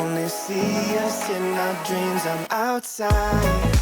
only see us in our dreams. I'm outside.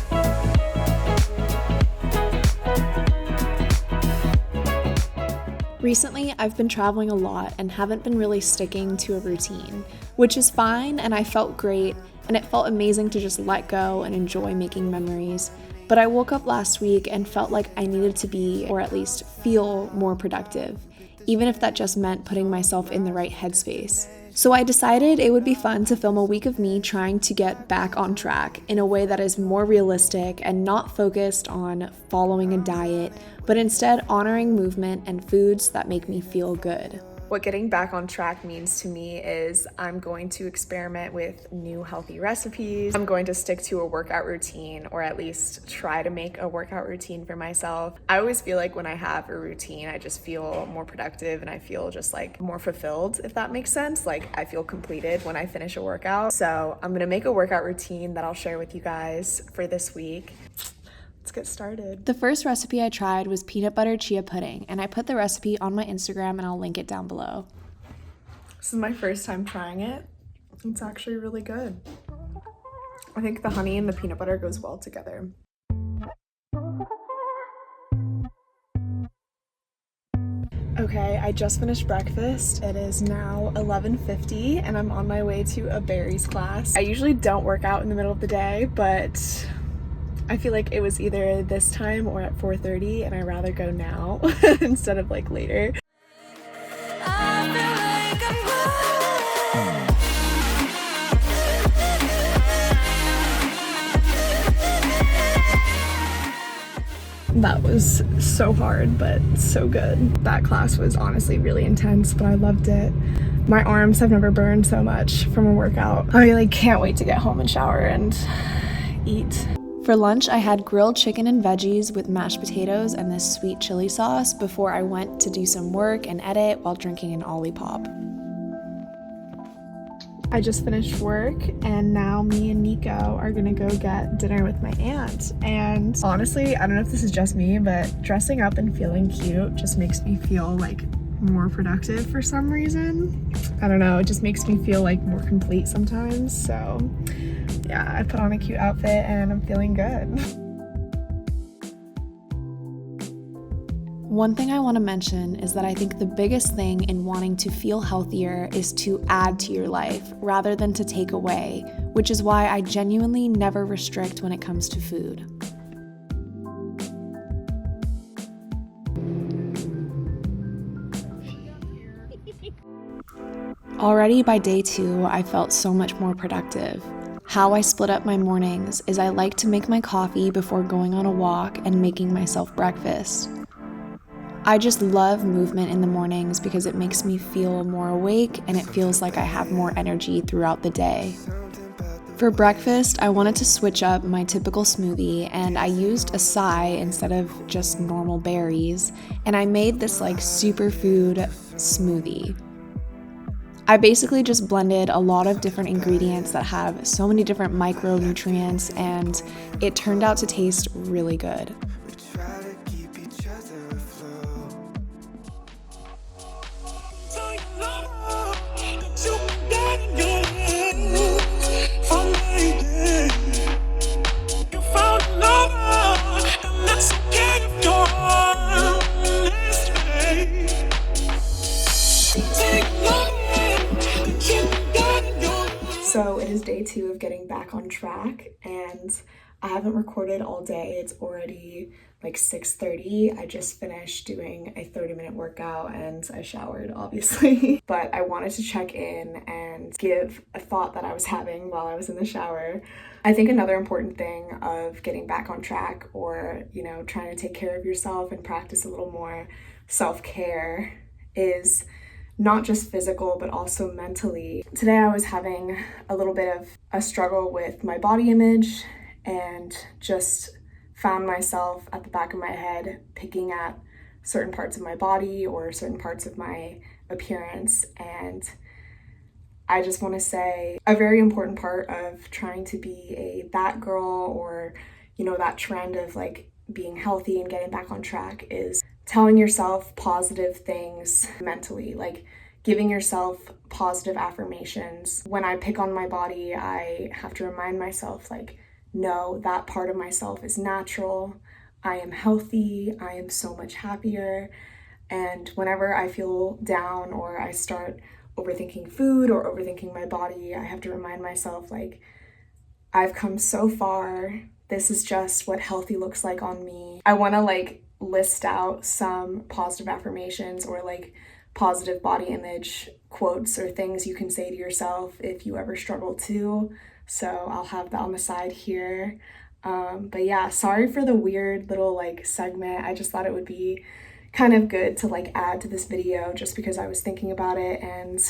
Recently, I've been traveling a lot and haven't been really sticking to a routine, which is fine, and I felt great, and it felt amazing to just let go and enjoy making memories. But I woke up last week and felt like I needed to be, or at least feel, more productive, even if that just meant putting myself in the right headspace. So I decided it would be fun to film a week of me trying to get back on track in a way that is more realistic and not focused on following a diet, but instead honoring movement and foods that make me feel good. What getting back on track means to me is I'm going to experiment with new healthy recipes. I'm going to stick to a workout routine, or at least try to make a workout routine for myself. I always feel like when I have a routine, I just feel more productive and I feel just like more fulfilled, if that makes sense. Like I feel completed when I finish a workout. So I'm gonna make a workout routine that I'll share with you guys for this week. Let's get started. The first recipe I tried was peanut butter chia pudding, and I put the recipe on my Instagram and I'll link it down below. This is my first time trying it. It's actually really good. I think the honey and the peanut butter goes well together. Okay, I just finished breakfast. It is now 11:50 and I'm on my way to a berries class. I usually don't work out in the middle of the day, but I feel like it was either this time or at 4:30 and I'd rather go now instead of like later. That was so hard, but so good. That class was honestly really intense, but I loved it. My arms have never burned so much from a workout. I like can't wait to get home and shower and eat. For lunch, I had grilled chicken and veggies with mashed potatoes and this sweet chili sauce before I went to do some work and edit while drinking an Olipop. I just finished work and now me and Nico are gonna go get dinner with my aunt. And honestly, I don't know if this is just me, but dressing up and feeling cute just makes me feel like more productive for some reason. I don't know, it just makes me feel like more complete sometimes. So yeah, I put on a cute outfit and I'm feeling good. One thing I want to mention is that I think the biggest thing in wanting to feel healthier is to add to your life rather than to take away, which is why I genuinely never restrict when it comes to food. Already by day 2, I felt so much more productive. How I split up my mornings is I like to make my coffee before going on a walk and making myself breakfast. I just love movement in the mornings because it makes me feel more awake and it feels like I have more energy throughout the day. For breakfast, I wanted to switch up my typical smoothie and I used acai instead of just normal berries, and I made this like superfood smoothie. I basically just blended a lot of different ingredients that have so many different micronutrients, and it turned out to taste really good. So it is day 2 of getting back on track and I haven't recorded all day. It's already like 6:30. I just finished doing a 30-minute workout and I showered, obviously. But I wanted to check in and give a thought that I was having while I was in the shower. I think another important thing of getting back on track, or, trying to take care of yourself and practice a little more self-care, is not just physical, but also mentally. Today I was having a little bit of a struggle with my body image and just found myself at the back of my head picking at certain parts of my body or certain parts of my appearance. And I just want to say a very important part of trying to be a that girl, or, that trend of like being healthy and getting back on track, is telling yourself positive things mentally, like giving yourself positive affirmations. When I pick on my body, I have to remind myself, like, no, that part of myself is natural. I am healthy. I am so much happier. And whenever I feel down or I start overthinking food or overthinking my body, I have to remind myself, like, I've come so far. This is just what healthy looks like on me. I want to like list out some positive affirmations or like positive body image quotes or things you can say to yourself if you ever struggle too. So I'll have that on the side here. But yeah, sorry for the weird little like segment. I just thought it would be kind of good to like add to this video just because I was thinking about it. And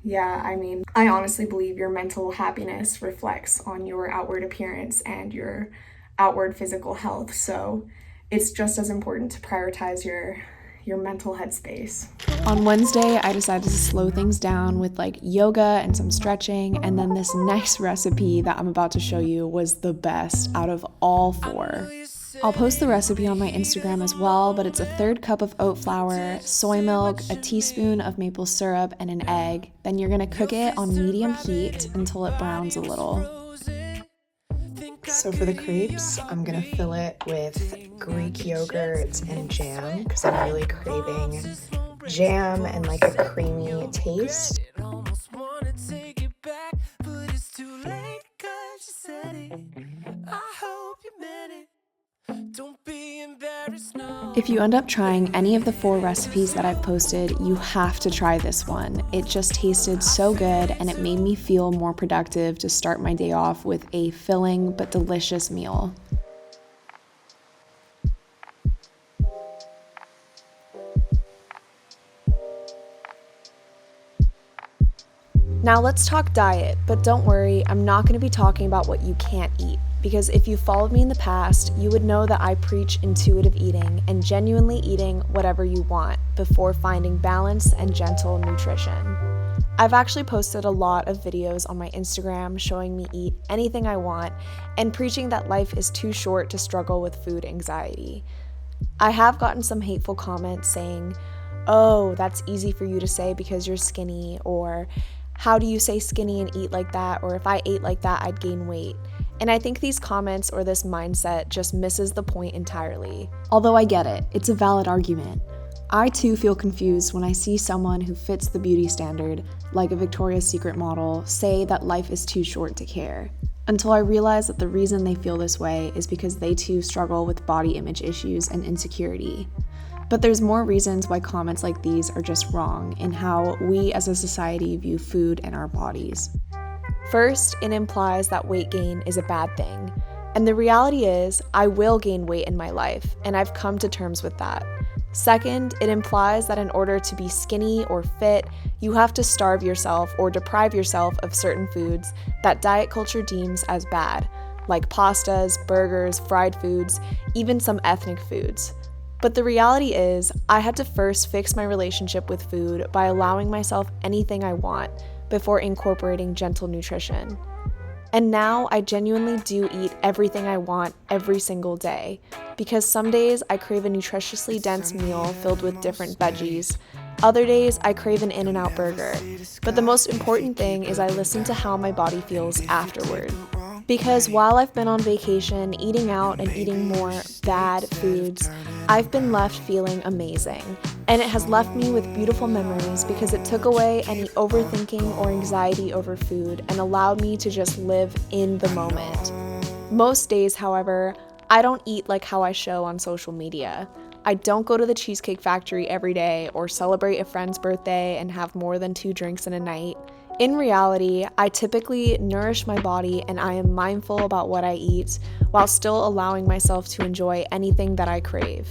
yeah, I mean, I honestly believe your mental happiness reflects on your outward appearance and your outward physical health. So it's just as important to prioritize your mental headspace. On Wednesday, I decided to slow things down with like yoga and some stretching, and then this next recipe that I'm about to show you was the best out of all 4. I'll post the recipe on my Instagram as well, but it's a 1/3 cup of oat flour, soy milk, a teaspoon of maple syrup, and an egg. Then you're gonna cook it on medium heat until it browns a little. So for the crepes, I'm gonna fill it with Greek yogurt and jam because I'm really craving jam and like a creamy taste. If you end up trying any of the 4 recipes that I've posted, you have to try this one. It just tasted so good and it made me feel more productive to start my day off with a filling but delicious meal. Now let's talk diet, but don't worry, I'm not going to be talking about what you can't eat, because if you followed me in the past, you would know that I preach intuitive eating and genuinely eating whatever you want before finding balance and gentle nutrition. I've actually posted a lot of videos on my Instagram showing me eat anything I want and preaching that life is too short to struggle with food anxiety. I have gotten some hateful comments saying, "Oh, that's easy for you to say because you're skinny," or "How do you say skinny and eat like that?" or "If I ate like that, I'd gain weight." And I think these comments or this mindset just misses the point entirely. Although I get it, it's a valid argument. I too feel confused when I see someone who fits the beauty standard, like a Victoria's Secret model, say that life is too short to care. Until I realize that the reason they feel this way is because they too struggle with body image issues and insecurity. But there's more reasons why comments like these are just wrong in how we as a society view food and our bodies. First, it implies that weight gain is a bad thing. And the reality is, I will gain weight in my life, and I've come to terms with that. Second, it implies that in order to be skinny or fit, you have to starve yourself or deprive yourself of certain foods that diet culture deems as bad, like pastas, burgers, fried foods, even some ethnic foods. But the reality is, I had to first fix my relationship with food by allowing myself anything I want before incorporating gentle nutrition. And now I genuinely do eat everything I want every single day, because some days I crave a nutritiously dense meal filled with different veggies. Other days I crave an In-N-Out burger. But the most important thing is I listen to how my body feels afterward. Because while I've been on vacation, eating out and eating more bad foods, I've been left feeling amazing. And it has left me with beautiful memories because it took away any overthinking or anxiety over food and allowed me to just live in the moment. Most days, however, I don't eat like how I show on social media. I don't go to the Cheesecake Factory every day or celebrate a friend's birthday and have more than 2 drinks in a night. In reality, I typically nourish my body and I am mindful about what I eat while still allowing myself to enjoy anything that I crave.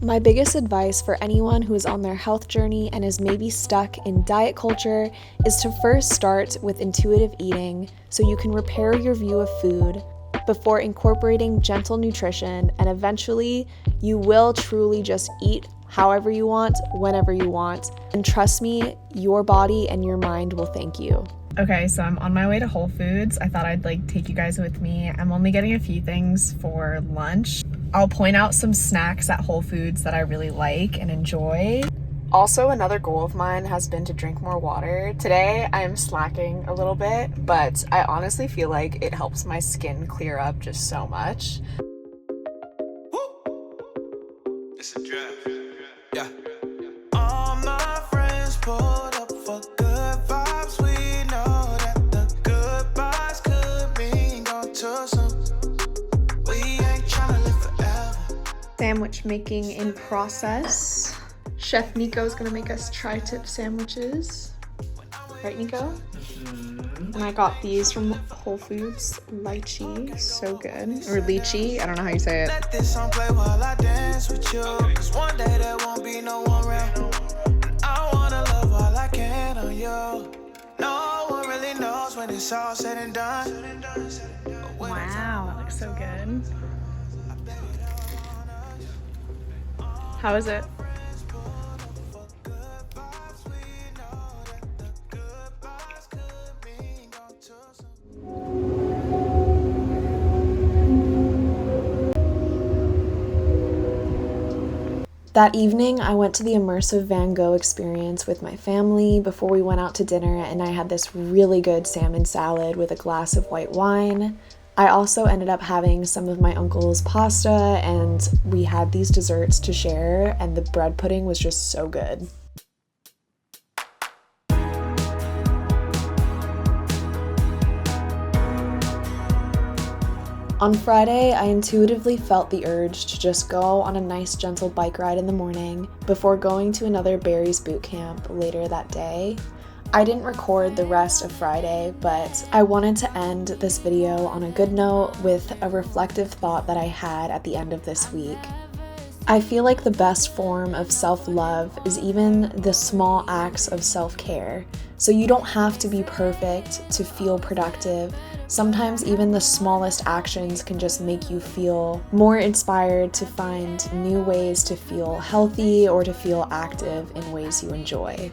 My biggest advice for anyone who is on their health journey and is maybe stuck in diet culture is to first start with intuitive eating so you can repair your view of food before incorporating gentle nutrition, and eventually you will truly just eat however you want, whenever you want. And trust me, your body and your mind will thank you. Okay, so I'm on my way to Whole Foods. I thought I'd take you guys with me. I'm only getting a few things for lunch. I'll point out some snacks at Whole Foods that I really like and enjoy. Also, another goal of mine has been to drink more water. Today, I am slacking a little bit, but I honestly feel like it helps my skin clear up just so much. It's a draft. Yeah. All my friends pulled up for good vibes. We know that the goodbyes could mean gone too soon. We ain't tryna live forever. Sandwich making in process. Chef Nico's gonna make us tri-tip sandwiches. Right, Nico? And I got these from Whole Foods. Lychee, so good. Or lychee, I don't know how you say it. Let this song play while I dance with you. Cause one day there won't be no one around. And I wanna love while I can on you. No one really knows when it's all said and done. Wow, that looks so good. How is it? That evening, I went to the immersive Van Gogh experience with my family before we went out to dinner, and I had this really good salmon salad with a glass of white wine. I also ended up having some of my uncle's pasta, and we had these desserts to share, and the bread pudding was just so good. On Friday, I intuitively felt the urge to just go on a nice gentle bike ride in the morning before going to another Barry's boot camp later that day. I didn't record the rest of Friday, but I wanted to end this video on a good note with a reflective thought that I had at the end of this week. I feel like the best form of self-love is even the small acts of self-care. So you don't have to be perfect to feel productive. Sometimes even the smallest actions can just make you feel more inspired to find new ways to feel healthy or to feel active in ways you enjoy.